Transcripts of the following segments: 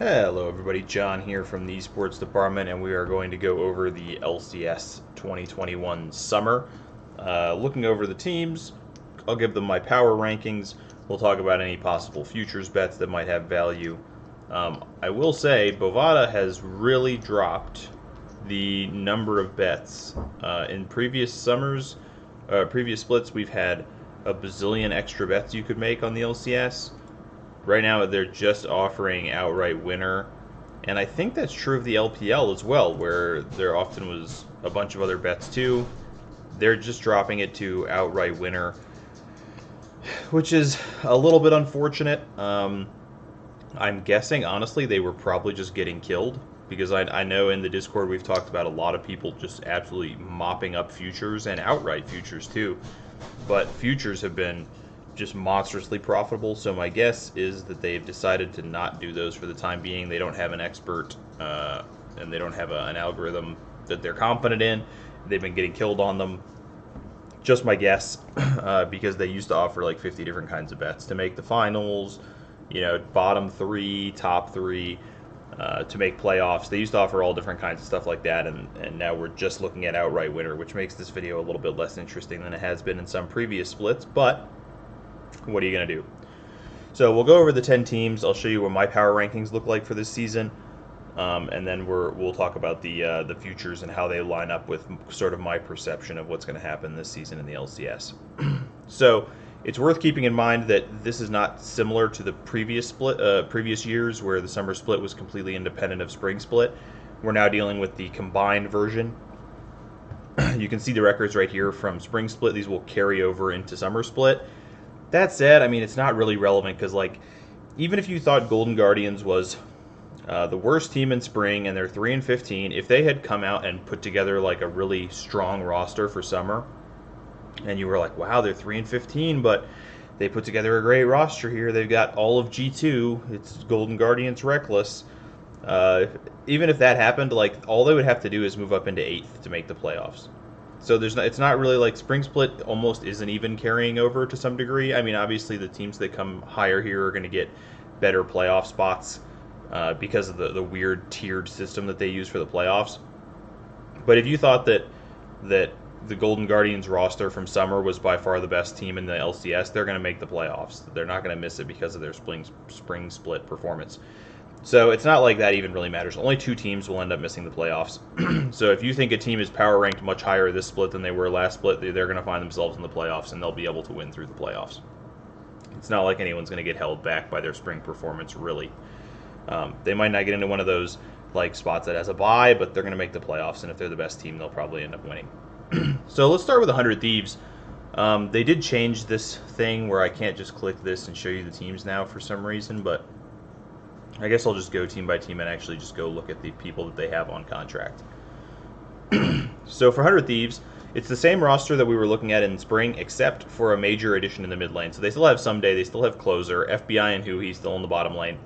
Hello everybody, John here from the Esports Department, and we are going to go over the LCS 2021 Summer. Looking over the teams, I'll give them my power rankings. We'll talk about any possible futures bets that might have value. I will say, Bovada has really dropped the number of bets. In previous summers, previous splits, we've had a bazillion extra bets you could make on the LCS. Right now, they're just offering outright winner, and I think that's true of the LPL as well, where there often was a bunch of other bets too. They're just dropping it to outright winner, which is a little bit unfortunate. I'm guessing, honestly, they were probably just getting killed, because I know in the Discord we've talked about a lot of people just absolutely mopping up futures and outright futures too. But futures have been just monstrously profitable, so my guess is that they've decided to not do those for the time being. They don't have an expert and they don't have an algorithm that they're confident in. They've been getting killed on them. Just my guess, because they used to offer like 50 different kinds of bets to make the finals, bottom three, top three, to make playoffs. They used to offer all different kinds of stuff like that, and now we're just looking at outright winner, which makes this video a little bit less interesting than it has been in some previous splits, but what are you going to do? So we'll go over the 10 teams. I'll show you what my power rankings look like for this season, and then we'll talk about the futures and how they line up with sort of my perception of what's going to happen this season in the LCS. So it's worth keeping in mind that this is not similar to the previous years where the summer split was completely independent of spring split. We're now dealing with the combined version. You can see the records right here from spring split. These will carry over into summer split. That said, I mean, it's not really relevant because, even if you thought Golden Guardians was the worst team in spring and they're 3-15, if they had come out and put together a really strong roster for summer, and you were like, wow, they're 3-15, but they put together a great roster here. They've got all of G2. It's Golden Guardians Reckless. Even if that happened, all they would have to do is move up into 8th to make the playoffs. So it's not really like spring split almost isn't even carrying over to some degree. I mean, obviously the teams that come higher here are going to get better playoff spots because of the weird tiered system that they use for the playoffs. But if you thought that the Golden Guardians roster from summer was by far the best team in the LCS, they're going to make the playoffs. They're not going to miss it because of their spring split performance. So it's not like that even really matters. Only 2 teams will end up missing the playoffs. So if you think a team is power ranked much higher this split than they were last split, they're going to find themselves in the playoffs and they'll be able to win through the playoffs. It's not like anyone's going to get held back by their spring performance, really. They might not get into one of those spots that has a bye, but they're going to make the playoffs, and if they're the best team, they'll probably end up winning. So let's start with 100 Thieves. They did change this thing where I can't just click this and show you the teams now for some reason, but I guess I'll just go team by team and actually just go look at the people that they have on contract. So for 100 Thieves, it's the same roster that we were looking at in spring, except for a major addition in the mid lane. So they still have Someday, they still have Closer, FBI and Huey still in the bottom lane.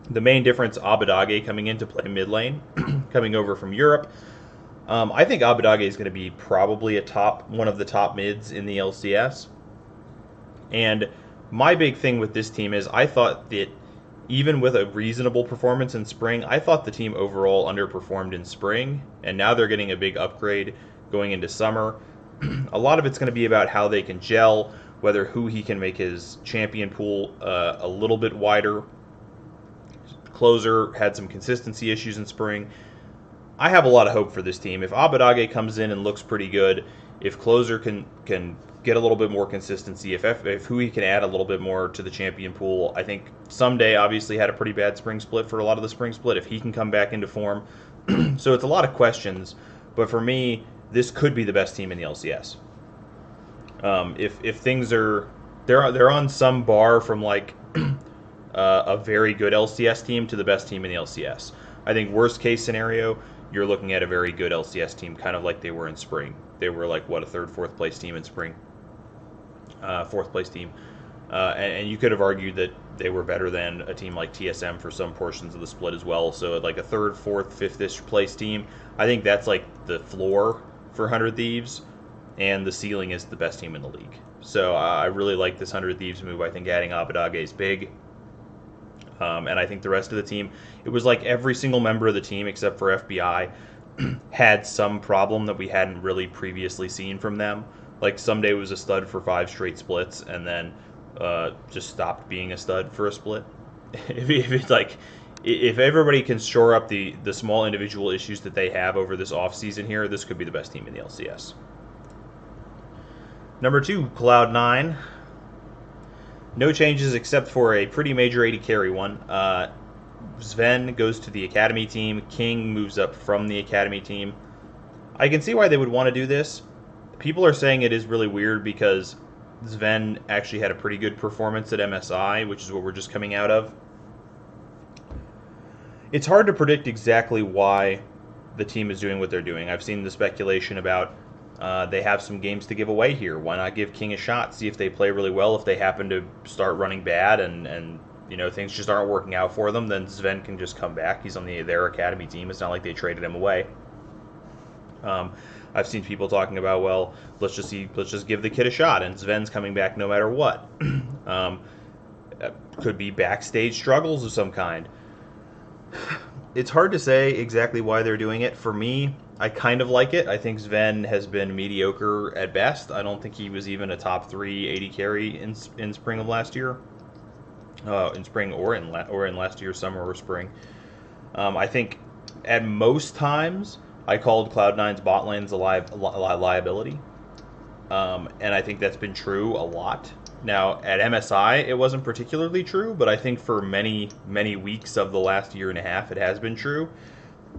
The main difference, Abadage coming in to play mid lane, coming over from Europe. I think Abadage is going to be probably one of the top mids in the LCS. And my big thing with this team is I thought that even with a reasonable performance in spring, I thought the team overall underperformed in spring, and now they're getting a big upgrade going into summer. A lot of it's going to be about how they can gel, whether Huey can make his champion pool a little bit wider. Closer had some consistency issues in spring. I have a lot of hope for this team. If Abadage comes in and looks pretty good, if Closer can get a little bit more consistency, if Huey can add a little bit more to the champion pool, I think Someday obviously had a pretty bad spring split for a lot of the spring split. If he can come back into form, so it's a lot of questions. But for me, this could be the best team in the LCS. If things are they're on some bar from a very good LCS team to the best team in the LCS. I think worst case scenario, you're looking at a very good LCS team, kind of like they were in spring. They were a 3rd, 4th place team in spring. 4th place team. And you could have argued that they were better than a team like TSM for some portions of the split as well. So a 3rd, 4th, 5th-ish place team, I think that's the floor for 100 Thieves, and the ceiling is the best team in the league. So I really like this 100 Thieves move. I think adding Abadage is big. And I think the rest of the team, it was like every single member of the team except for FBI had some problem that we hadn't really previously seen from them. Like Someday was a stud for 5 straight splits, and then just stopped being a stud for a split. if it's like, if everybody can shore up the small individual issues that they have over this offseason here, this could be the best team in the LCS. Number 2, CloudNine. No changes except for a pretty major 80 carry one. Sven goes to the academy team. King moves up from the academy team. I can see why they would want to do this. People are saying it is really weird because Sven actually had a pretty good performance at MSI, which is what we're just coming out of. It's hard to predict exactly why the team is doing what they're doing. I've seen the speculation about they have some games to give away here. Why not give King a shot? See if they play really well. If they happen to start running bad and things just aren't working out for them, then Sven can just come back. He's on their academy team. It's not like they traded him away. I've seen people talking about, well, let's just give the kid a shot, and Sven's coming back no matter what. Could be backstage struggles of some kind. It's hard to say exactly why they're doing it. For me, I kind of like it. I think Sven has been mediocre at best. I don't think he was even a top 3 80 carry in spring of last year. In spring or in last year's summer or spring. I think at most times I called Cloud9's bot lanes a liability. And I think that's been true a lot. Now, at MSI, it wasn't particularly true, but I think for many, many weeks of the last year and a half, it has been true.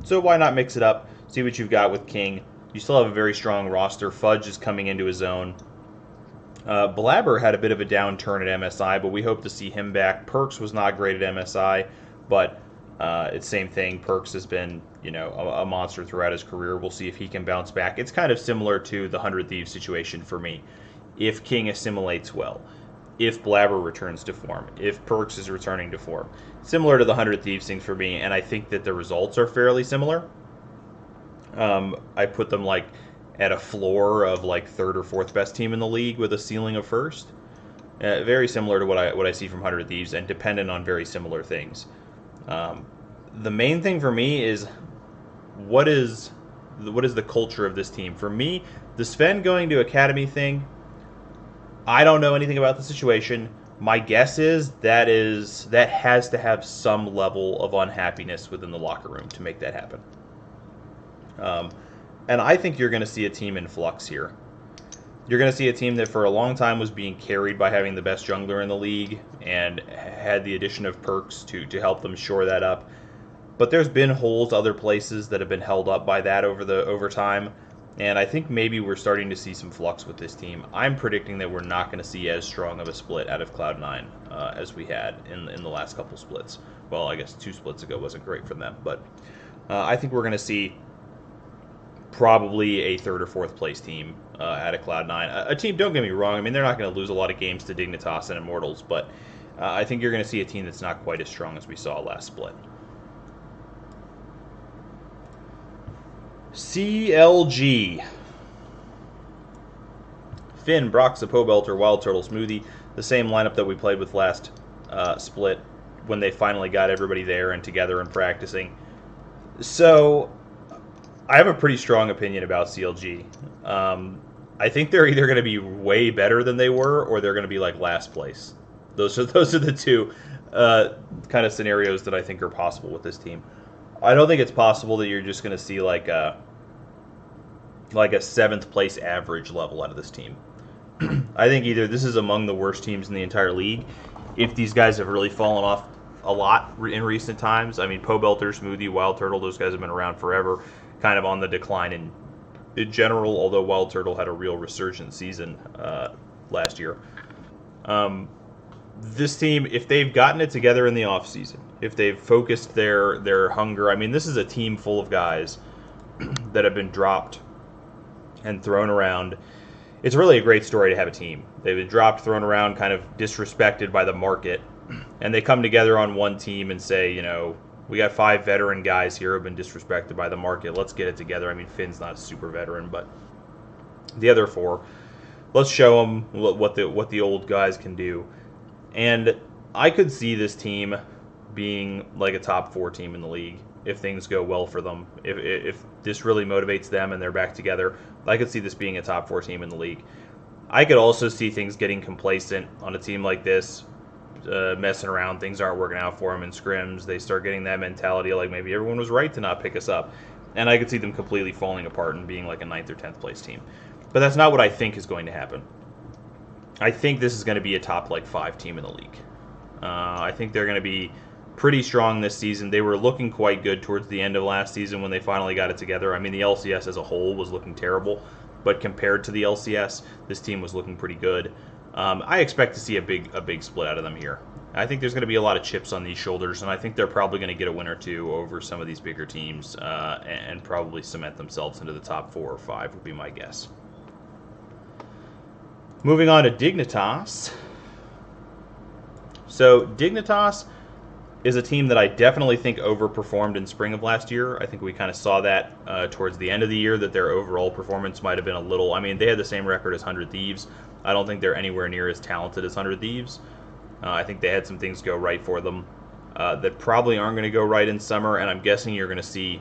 So why not mix it up, see what you've got with King. You still have a very strong roster. Fudge is coming into his own. Blabber had a bit of a downturn at MSI, but we hope to see him back. Perks was not great at MSI, but it's same thing. Perks has been, a monster throughout his career. We'll see if he can bounce back. It's kind of similar to the 100 Thieves situation for me. If King assimilates well, if Blabber returns to form, if Perks is returning to form. Similar to the 100 Thieves thing for me, and I think that the results are fairly similar. I put them at a floor of 3rd or 4th best team in the league with a ceiling of 1st. Very similar to what I see from 100 Thieves, and dependent on very similar things. The main thing for me is what is the culture of this team? For me, the Sven going to academy thing, I don't know anything about the situation. My guess is that has to have some level of unhappiness within the locker room to make that happen. And I think you're going to see a team in flux here. You're going to see a team that for a long time was being carried by having the best jungler in the league and had the addition of Perks to help them shore that up. But there's been holes other places that have been held up by that over time. And I think maybe we're starting to see some flux with this team. I'm predicting that we're not going to see as strong of a split out of Cloud9 as we had in the last couple splits. Well, I guess 2 splits ago wasn't great for them. But I think we're going to see probably a 3rd or 4th place team out of Cloud9. A team, don't get me wrong, I mean, they're not going to lose a lot of games to Dignitas and Immortals. But I think you're going to see a team that's not quite as strong as we saw last split. CLG. Finn, Brox, the Pobelter, Wild Turtle, Smoothie. The same lineup that we played with last split when they finally got everybody there and together and practicing. So, I have a pretty strong opinion about CLG. I think they're either going to be way better than they were or they're going to be last place. Those are the two kind of scenarios that I think are possible with this team. I don't think it's possible that you're just going to see like a 7th place average level out of this team. I think either this is among the worst teams in the entire league, if these guys have really fallen off a lot in recent times. I mean, Pobelter, Smoothie, Wild Turtle, those guys have been around forever, kind of on the decline in general, although Wild Turtle had a real resurgent season last year. This team, if they've gotten it together in the offseason, if they've focused their hunger, I mean, this is a team full of guys that have been dropped and thrown around. It's really a great story to have a team. They've been dropped, thrown around, kind of disrespected by the market, and they come together on one team and say, we got 5 veteran guys here who have been disrespected by the market. Let's get it together. I mean, Finn's not super veteran, but the other 4, let's show them what the old guys can do. And I could see this team being like a top 4 team in the league if things go well for them. If this really motivates them and they're back together, I could see this being a top 4 team in the league. I could also see things getting complacent on a team like this, messing around. Things aren't working out for them in scrims. They start getting that mentality like maybe everyone was right to not pick us up. And I could see them completely falling apart and being like a 9th or 10th place team. But that's not what I think is going to happen. I think this is going to be a top 5 team in the league. I think they're going to be pretty strong this season. They were looking quite good towards the end of last season when they finally got it together. I mean, the LCS as a whole was looking terrible, but compared to the LCS, this team was looking pretty good. I expect to see a big split out of them here. I think there's going to be a lot of chips on these shoulders, and I think they're probably going to get a win or two over some of these bigger teams and probably cement themselves into the top 4 or 5 would be my guess. Moving on to Dignitas. So Dignitas is a team that I definitely think overperformed in spring of last year. I think we kind of saw that towards the end of the year, that their overall performance might have been a little... I mean, they had the same record as 100 Thieves. I don't think they're anywhere near as talented as 100 Thieves. I think they had some things go right for them that probably aren't going to go right in summer, and I'm guessing you're going to see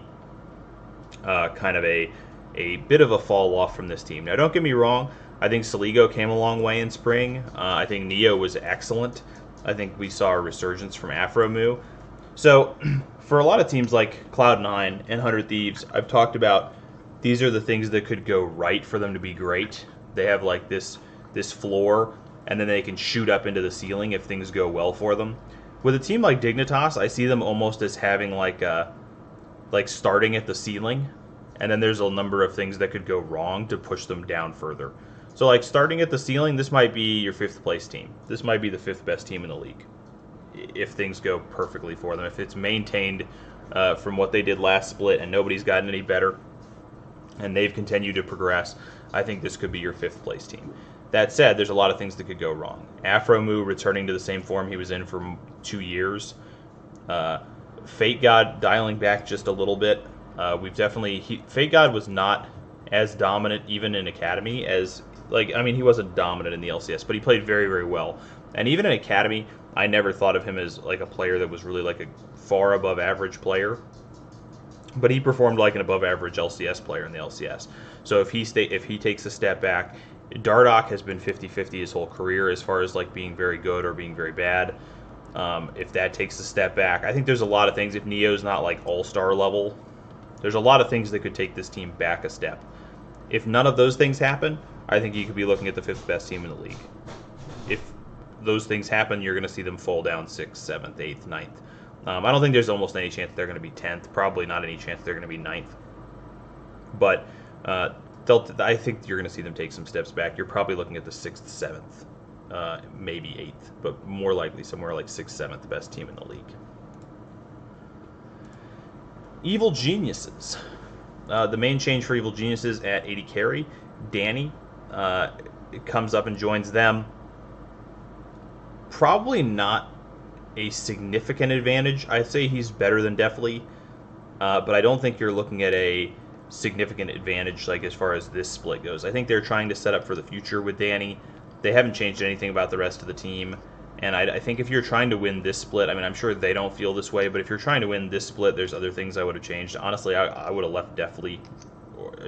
kind of a bit of a fall off from this team. Now, don't get me wrong. I think Saligo came a long way in spring. I think Neo was excellent. I think we saw a resurgence from Afromu. So, for a lot of teams like CloudNine and 100 Thieves, I've talked about these are the things that could go right for them to be great. They have like this floor, and then they can shoot up into the ceiling if things go well for them. With a team like Dignitas, I see them almost as having like starting at the ceiling, and then there's a number of things that could go wrong to push them down further. So like starting at the ceiling, this might be your 5th place team. This might be the 5th best team in the league if things go perfectly for them. If it's maintained from what they did last split and nobody's gotten any better and they've continued to progress, I think this could be your 5th place team. That said, there's a lot of things that could go wrong. Afromu returning to the same form he was in for 2 years. Fate God dialing back just a little bit. Fate God was not as dominant even in Academy as... he wasn't dominant in the LCS, but he played very, very well. And even in Academy, I never thought of him as like a player that was really like a far above average player. But he performed like an above average LCS player in the LCS. So if he takes a step back, Dardoch has been 50-50 his whole career as far as like being very good or being very bad. If that takes a step back, I think there's a lot of things. If Neo's not like all-star level, there's a lot of things that could take this team back a step. If none of those things happen, I think you could be looking at the 5th best team in the league. If those things happen, you're going to see them fall down 6th, 7th, 8th, 9th. I don't think there's almost any chance they're going to be 10th. Probably not any chance they're going to be 9th. But I think you're going to see them take some steps back. You're probably looking at the 6th, 7th, maybe 8th, but more likely somewhere like 6th, 7th, best team in the league. Evil Geniuses. The main change for Evil Geniuses at 80 carry, Danny comes up and joins them. Probably not a significant advantage. I'd say he's better than Deathly, but I don't think you're looking at a significant advantage like as far as this split goes. I think they're trying to set up for the future with Danny. They haven't changed anything about the rest of the team, and I think if you're trying to win this split, I mean, I'm sure they don't feel this way, but if you're trying to win this split, there's other things I would have changed. Honestly, I would have left Deathly.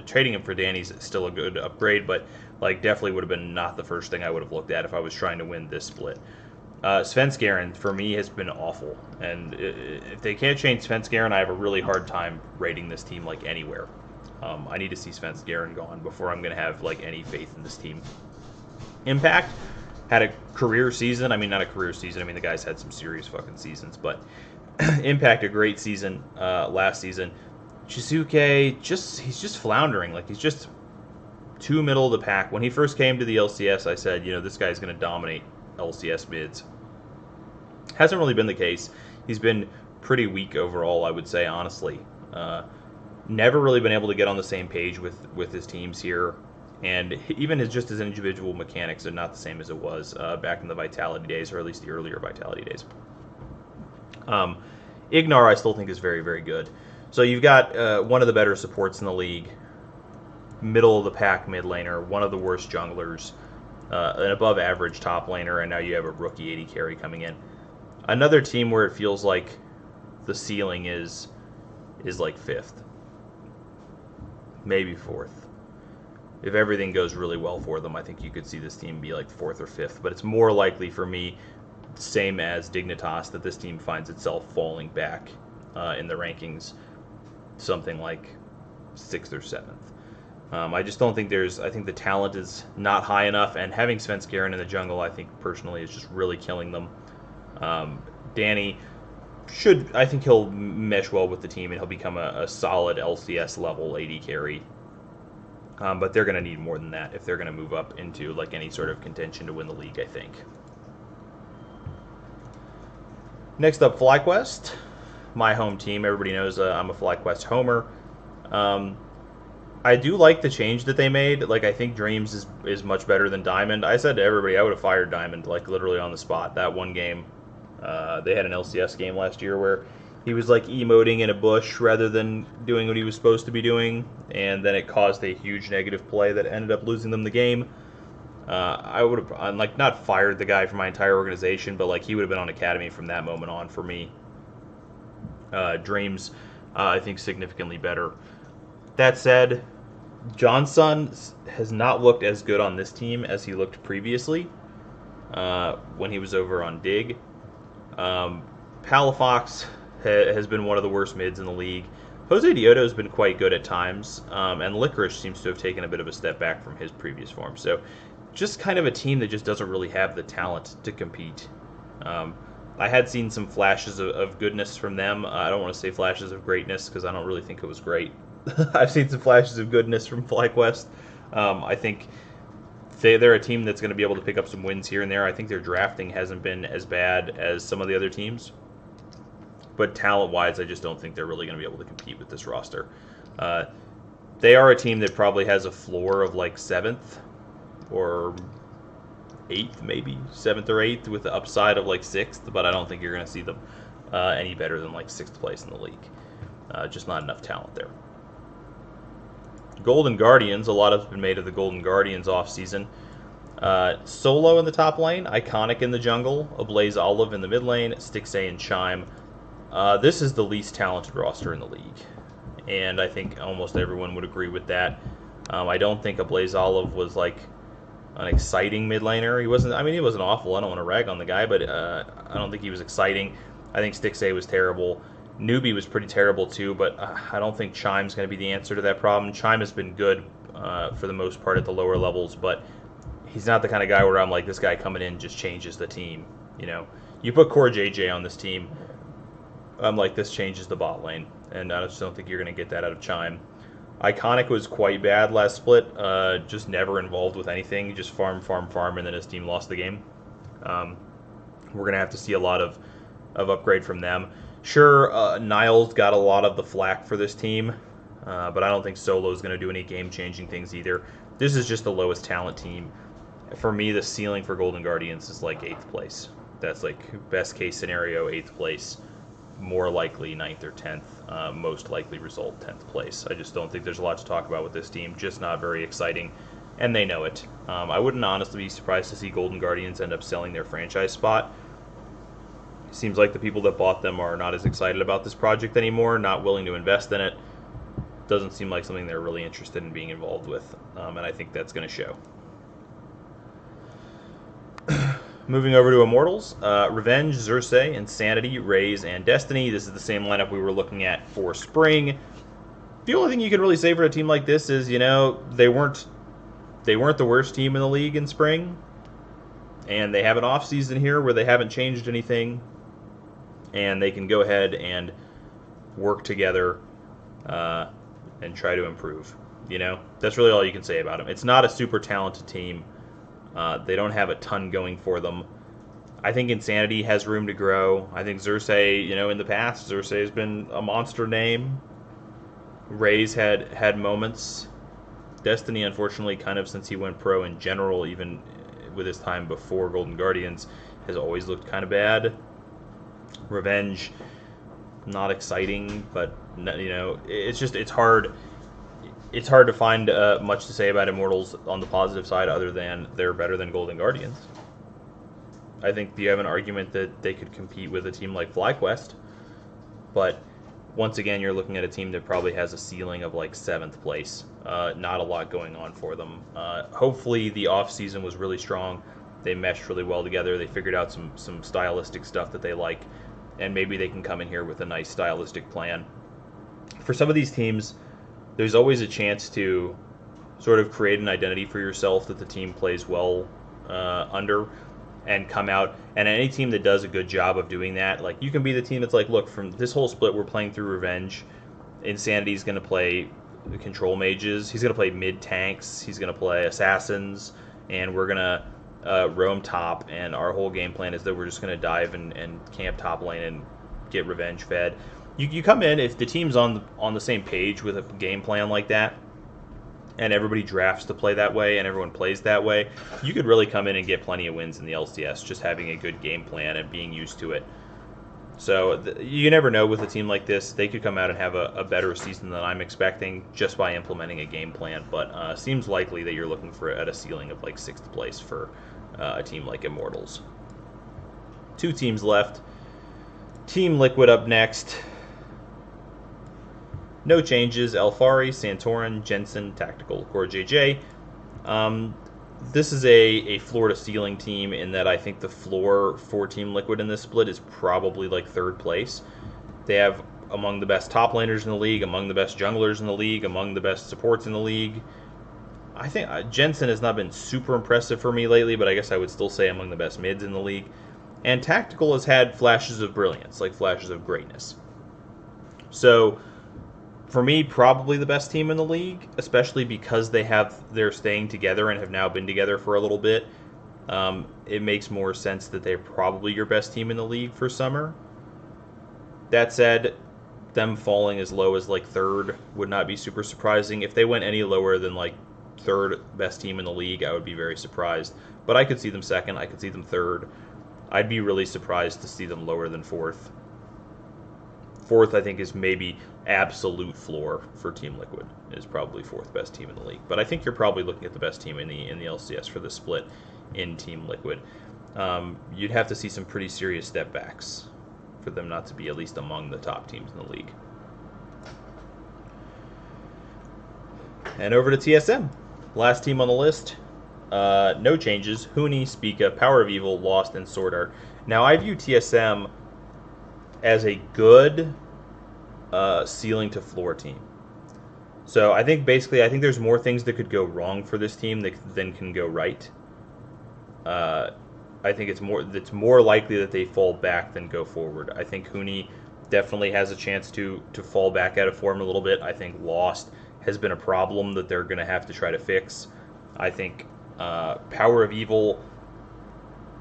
Trading him for Danny's still a good upgrade, but like Deathly would have been not the first thing I would have looked at if I was trying to win this split. Svenskeren, for me, has been awful. And if they can't change Svenskeren, I have a really hard time rating this team like anywhere. I need to see Svenskeren gone before I'm going to have like any faith in this team. Impact had a career season. I mean, not a career season. I mean, the guy's had some serious fucking seasons. But Impact, a great season last season. Shizuke, he's just floundering. Like, he's just too middle of the pack. When he first came to the LCS, I said, this guy's going to dominate LCS mids. Hasn't really been the case. He's been pretty weak overall, I would say, honestly. Never really been able to get on the same page with his teams here. And even his individual mechanics are not the same as it was back in the Vitality days, or at least the earlier Vitality days. Ignar, I still think, is very, very good. So you've got one of the better supports in the league, middle of the pack mid laner, one of the worst junglers, an above average top laner, and now you have a rookie 80 carry coming in. Another team where it feels like the ceiling is like 5th, maybe 4th. If everything goes really well for them, I think you could see this team be like 4th or 5th. But it's more likely for me, same as Dignitas, that this team finds itself falling back in the rankings, something like 6th or 7th. I just don't think I think the talent is not high enough, and having Svenskeren in the jungle, I think personally, is just really killing them. Danny I think he'll mesh well with the team, and he'll become a solid LCS level AD carry. But they're going to need more than that if they're going to move up into like any sort of contention to win the league, I think. Next up, FlyQuest, my home team. Everybody knows I'm a FlyQuest homer. I do like the change that they made. Like, I think Dreams is much better than Diamond. I said to everybody I would have fired Diamond, like, literally on the spot. That one game, they had an LCS game last year where he was, like, emoting in a bush rather than doing what he was supposed to be doing, and then it caused a huge negative play that ended up losing them the game. I would have, like, not fired the guy from my entire organization, but, like, he would have been on Academy from that moment on for me. Dreams, I think, significantly better. That said, Johnson has not looked as good on this team as he looked previously when he was over on Dig. Palafox has been one of the worst mids in the league. Jose Dioto has been quite good at times, and Licorice seems to have taken a bit of a step back from his previous form. So just kind of a team that just doesn't really have the talent to compete. I had seen some flashes of goodness from them. I don't want to say flashes of greatness because I don't really think it was great. I've seen some flashes of goodness from FlyQuest. I think they're a team that's going to be able to pick up some wins here and there. I think their drafting hasn't been as bad as some of the other teams. But talent-wise, I just don't think they're really going to be able to compete with this roster. They are a team that probably has a floor of like 7th or 8th, maybe 7th or 8th, with the upside of like 6th. But I don't think you're going to see them any better than like 6th place in the league. Just not enough talent there. Golden Guardians, a lot has been made of the Golden Guardians offseason. Solo in the top lane, Iconic in the jungle, Ablaze Olive in the mid lane, Stixay and Chime. This is the least talented roster in the league, and I think almost everyone would agree with that. I don't think Ablaze Olive was like an exciting mid laner. He wasn't. I mean, he wasn't awful. I don't want to rag on the guy, but I don't think he was exciting. I think Stixay was terrible. Newbie was pretty terrible too, but I don't think Chime's going to be the answer to that problem. Chime has been good for the most part at the lower levels, but he's not the kind of guy where I'm like, this guy coming in just changes the team. You know, you put Core JJ on this team, I'm like, this changes the bot lane, and I just don't think you're going to get that out of Chime. Iconic was quite bad last split, just never involved with anything, just farm, and then his team lost the game. We're going to have to see a lot of upgrade from them. Sure, Niles got a lot of the flack for this team, but I don't think Solo is going to do any game-changing things either. This is just the lowest talent team. For me, the ceiling for Golden Guardians is like 8th place. That's like best case scenario, 8th place. More likely 9th or 10th. Most likely result 10th place. I just don't think there's a lot to talk about with this team. Just not very exciting, and they know it. I wouldn't honestly be surprised to see Golden Guardians end up selling their franchise spot. Seems like the people that bought them are not as excited about this project anymore, not willing to invest in it. Doesn't seem like something they're really interested in being involved with, and I think that's going to show. Moving over to Immortals, Revenge, Xerxes, Insanity, Raze, and Destiny. This is the same lineup we were looking at for spring. The only thing you can really say for a team like this is, you know, they weren't the worst team in the league in spring, and they have an off season here where they haven't changed anything, and they can go ahead and work together and try to improve. You know, that's really all you can say about them. It's not a super talented team. They don't have a ton going for them. I think Insanity has room to grow. I think Xerxes, you know, in the past, Xerxes has been a monster name. Raze had moments. Destiny, unfortunately, kind of since he went pro in general, even with his time before Golden Guardians, has always looked kind of bad. Revenge, not exciting, but, you know, it's hard. It's hard to find much to say about Immortals on the positive side other than they're better than Golden Guardians. I think you have an argument that they could compete with a team like FlyQuest, but once again, you're looking at a team that probably has a ceiling of like 7th place. Not a lot going on for them. Hopefully, the off season was really strong. They meshed really well together. They figured out some stylistic stuff that they like, and maybe they can come in here with a nice stylistic plan. For some of these teams, there's always a chance to sort of create an identity for yourself that the team plays well under, and come out. And any team that does a good job of doing that, like, you can be the team that's like, look, from this whole split, we're playing through Revenge. Insanity's going to play the control mages. He's going to play mid tanks. He's going to play assassins, and we're going to roam top. And our whole game plan is that we're just going to dive and camp top lane and get Revenge fed. You come in, if the team's on the same page with a game plan like that, and everybody drafts to play that way, and everyone plays that way, you could really come in and get plenty of wins in the LCS, just having a good game plan and being used to it. So you never know with a team like this. They could come out and have a better season than I'm expecting just by implementing a game plan, but seems likely that you're looking for at a ceiling of like 6th place for a team like Immortals. 2 teams left. Team Liquid up next. No changes. Alfari, Santorin, Jensen, Tactical, Core JJ. This is a floor-to-ceiling team in that I think the floor for Team Liquid in this split is probably like 3rd place. They have among the best top laners in the league, among the best junglers in the league, among the best supports in the league. I think Jensen has not been super impressive for me lately, but I guess I would still say among the best mids in the league. And Tactical has had flashes of brilliance, like flashes of greatness. So for me, probably the best team in the league, especially because they're staying together and have now been together for a little bit. It makes more sense that they're probably your best team in the league for summer. That said, them falling as low as like 3rd would not be super surprising. If they went any lower than like 3rd best team in the league, I would be very surprised. But I could see them 2nd, I could see them 3rd. I'd be really surprised to see them lower than 4th. 4th, I think, is maybe absolute floor for Team Liquid. Is probably 4th best team in the league. But I think you're probably looking at the best team in the LCS for the split in Team Liquid. You'd have to see some pretty serious step backs for them not to be at least among the top teams in the league. And over to TSM. Last team on the list. No changes. Huni, Spica, Power of Evil, Lost, and Sword Art. Now, I view TSM as a good ceiling to floor team. So I think there's more things that could go wrong for this team than can go right. I think it's more likely that they fall back than go forward. I think Huni definitely has a chance to fall back out of form a little bit. I think Lost has been a problem that they're going to have to try to fix. I think Power of Evil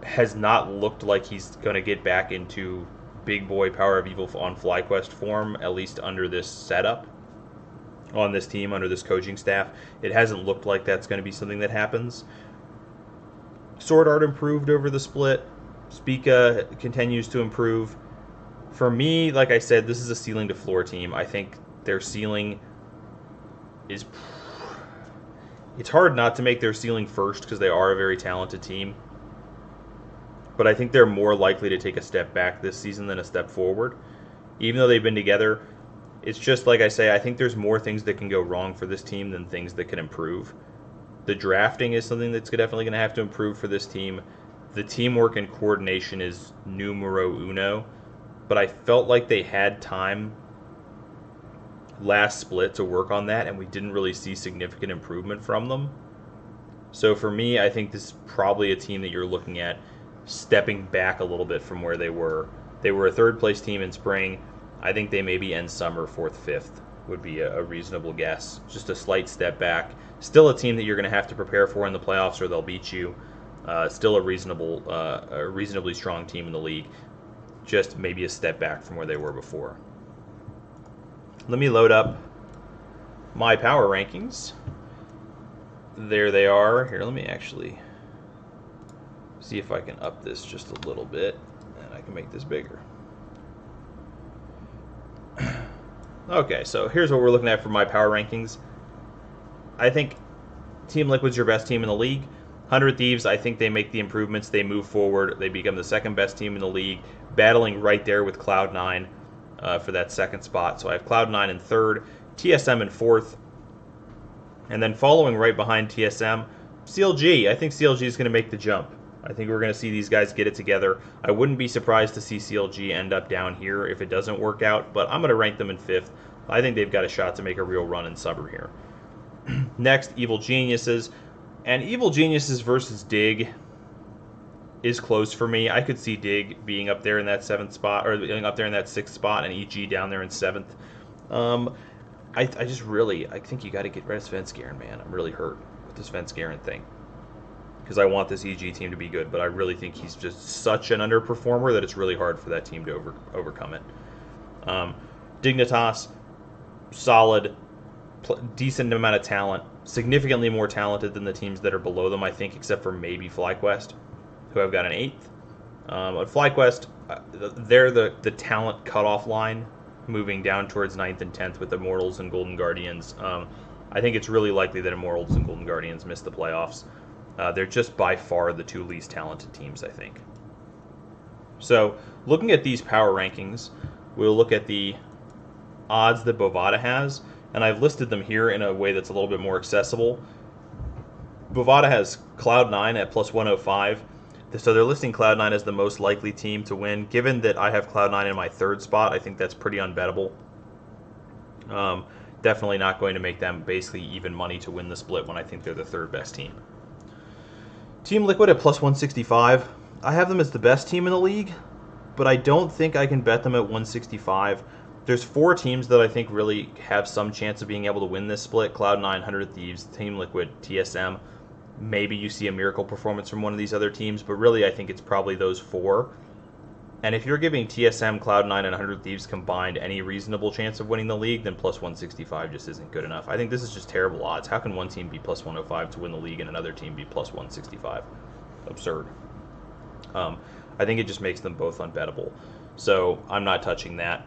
has not looked like he's going to get back into big boy Power of Evil on FlyQuest form, at least under this setup, on this team, under this coaching staff. It hasn't looked like that's going to be something that happens. Sword Art improved over the split. Spica continues to improve. For me, like I said, this is a ceiling to floor team. I think their ceiling is... It's hard not to make their ceiling first because they are a very talented team. But I think they're more likely to take a step back this season than a step forward. Even though they've been together, it's just like I say, I think there's more things that can go wrong for this team than things that can improve. The drafting is something that's definitely going to have to improve for this team. The teamwork and coordination is numero uno. But I felt like they had time last split to work on that, and we didn't really see significant improvement from them. So for me, I think this is probably a team that you're looking at stepping back a little bit from where they were. They were a 3rd place team in spring. I think they maybe end summer 4th, 5th would be a reasonable guess. Just a slight step back. Still a team that you're going to have to prepare for in the playoffs or they'll beat you. Still a reasonably strong team in the league. Just maybe a step back from where they were before. Let me load up my power rankings. There they are. Here, let me actually see if I can up this just a little bit, and I can make this bigger. Okay, so here's what we're looking at for my power rankings. I think Team Liquid's your best team in the league. 100 Thieves, I think they make the improvements. They move forward. They become the second best team in the league, battling right there with CloudNine for that second spot. So I have CloudNine in third, TSM in fourth, and then following right behind TSM, CLG. I think CLG is going to make the jump. I think we're going to see these guys get it together. I wouldn't be surprised to see CLG end up down here if it doesn't work out, but I'm going to rank them in fifth. I think they've got a shot to make a real run in summer here. Next, Evil Geniuses. And Evil Geniuses versus Dig is close for me. I could see Dig being up there in that seventh spot, or being up there in that sixth spot, and EG down there in seventh. I think you got to get rid of Svenskeren, man. I'm really hurt with the Svenskeren thing, because I want this EG team to be good, but I really think he's just such an underperformer that it's really hard for that team to overcome it. Dignitas, solid, decent amount of talent, significantly more talented than the teams that are below them, I think, except for maybe FlyQuest, who I've got an eighth. But FlyQuest, they're the talent cutoff line, moving down towards 9th and 10th with Immortals and Golden Guardians. I think it's really likely that Immortals and Golden Guardians miss the playoffs. They're just by far the two least talented teams, I think. So, looking at these power rankings, we'll look at the odds that Bovada has, and I've listed them here in a way that's a little bit more accessible. Bovada has CloudNine at plus 105, so they're listing CloudNine as the most likely team to win. Given that I have CloudNine in my third spot, I think that's pretty unbettable. Definitely not going to make them basically even money to win the split when I think they're the third best team. Team Liquid at plus 165. I have them as the best team in the league, but I don't think I can bet them at 165. There's four teams that I think really have some chance of being able to win this split. CloudNine, 100 Thieves, Team Liquid, TSM. Maybe you see a miracle performance from one of these other teams, but really I think it's probably those four. And if you're giving TSM, CloudNine, and 100 Thieves combined any reasonable chance of winning the league, then plus 165 just isn't good enough. I think this is just terrible odds. How can one team be plus 105 to win the league and another team be plus 165? Absurd. I think it just makes them both unbettable. So I'm not touching that.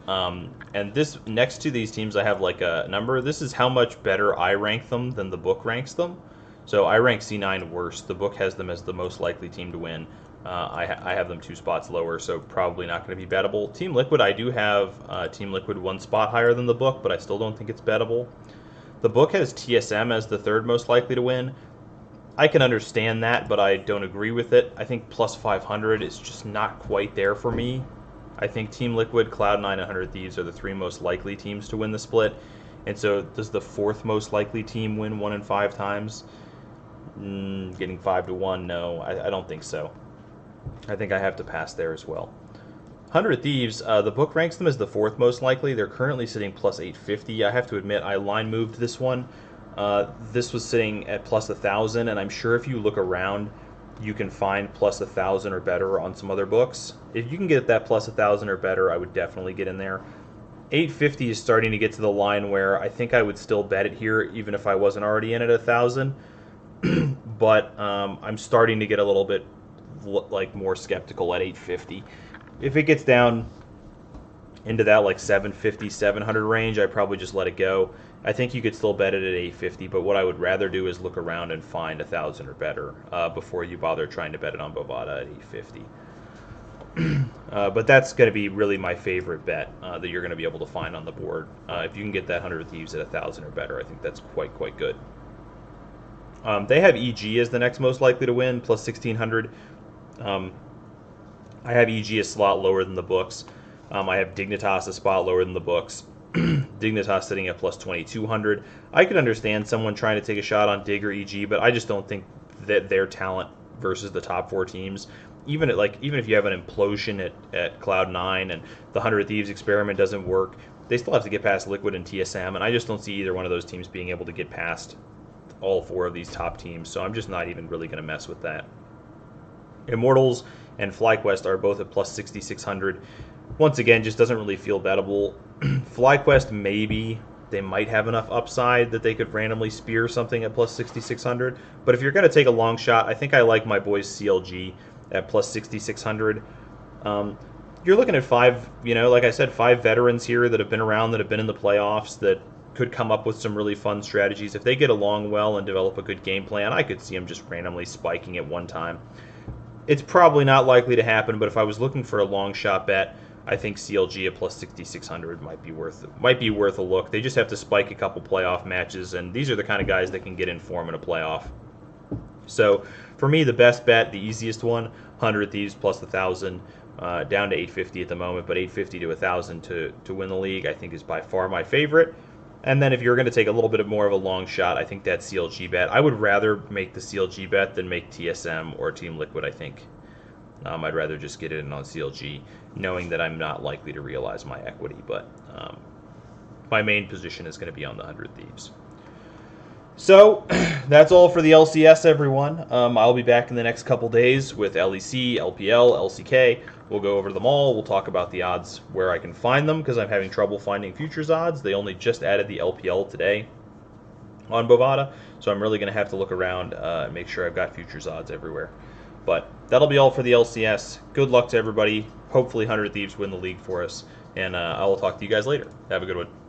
And this, next to these teams, I have like a number. This is how much better I rank them than the book ranks them. So I rank C9 worst. The book has them as the most likely team to win. I have them 2 spots lower, so probably not going to be bettable. Team Liquid, I do have Team Liquid 1 spot higher than the book, but I still don't think it's bettable. The book has TSM as the third most likely to win. I can understand that, but I don't agree with it. I think plus 500 is just not quite there for me. I think Team Liquid, CloudNine, and 100 Thieves are the 3 most likely teams to win the split. And so does the 4th most likely team win 1 in 5 times? Getting 5 to 1, no, I don't think so. I think I have to pass there as well. 100 Thieves, the book ranks them as the 4th most likely. They're currently sitting plus 850. I have to admit, I line moved this one. This was sitting at plus 1,000, and I'm sure if you look around, you can find plus 1,000 or better on some other books. If you can get that plus 1,000 or better, I would definitely get in there. 850 is starting to get to the line where I think I would still bet it here, even if I wasn't already in at 1,000. But I'm starting to get a little bit like more skeptical at 850. If it gets down into that like 750, 700 range, I probably just let it go. I think you could still bet it at 850, but what I would rather do is look around and find 1,000 or better before you bother trying to bet it on Bovada at 850. But that's going to be really my favorite bet that you're going to be able to find on the board. If you can get that 100 Thieves at 1,000 or better, I think that's quite good. They have EG as the next most likely to win, plus 1,600. I have EG a slot lower than the books. I have Dignitas a spot lower than the books. Dignitas sitting at plus 2,200. I could understand someone trying to take a shot on Dig or EG, but I just don't think that their talent versus the top 4 teams, even if you have an implosion at CloudNine and the 100 Thieves experiment doesn't work, they still have to get past Liquid and TSM, and I just don't see either one of those teams being able to get past all 4 of these top teams, so I'm just not even really going to mess with that. Immortals and FlyQuest are both at plus 6,600. Once again, just doesn't really feel bettable. FlyQuest, maybe they might have enough upside that they could randomly spear something at plus 6,600. But if you're going to take a long shot, I think I like my boys CLG at plus 6,600. You're looking at 5, like I said, 5 veterans here that have been around, that have been in the playoffs, that could come up with some really fun strategies. If they get along well and develop a good game plan, I could see them just randomly spiking at one time. It's probably not likely to happen, but if I was looking for a long shot bet, I think CLG at plus 6,600 might be worth a look. They just have to spike a couple playoff matches, and these are the kind of guys that can get in form in a playoff. So for me, the best bet, the easiest one, 100 Thieves plus 1,000, down to 850 at the moment, but 850 to 1,000 to win the league, I think is by far my favorite. And then if you're going to take a little bit more of a long shot, I think that CLG bet. I would rather make the CLG bet than make TSM or Team Liquid, I think. I'd rather just get it in on CLG, knowing that I'm not likely to realize my equity. But my main position is going to be on the 100 Thieves. So that's all for the LCS, everyone. I'll be back in the next couple days with LEC, LPL, LCK. We'll go over them all. We'll talk about the odds where I can find them because I'm having trouble finding futures odds. They only just added the LPL today on Bovada, so I'm really going to have to look around and make sure I've got futures odds everywhere. But that'll be all for the LCS. Good luck to everybody. Hopefully 100 Thieves win the league for us, and I will talk to you guys later. Have a good one.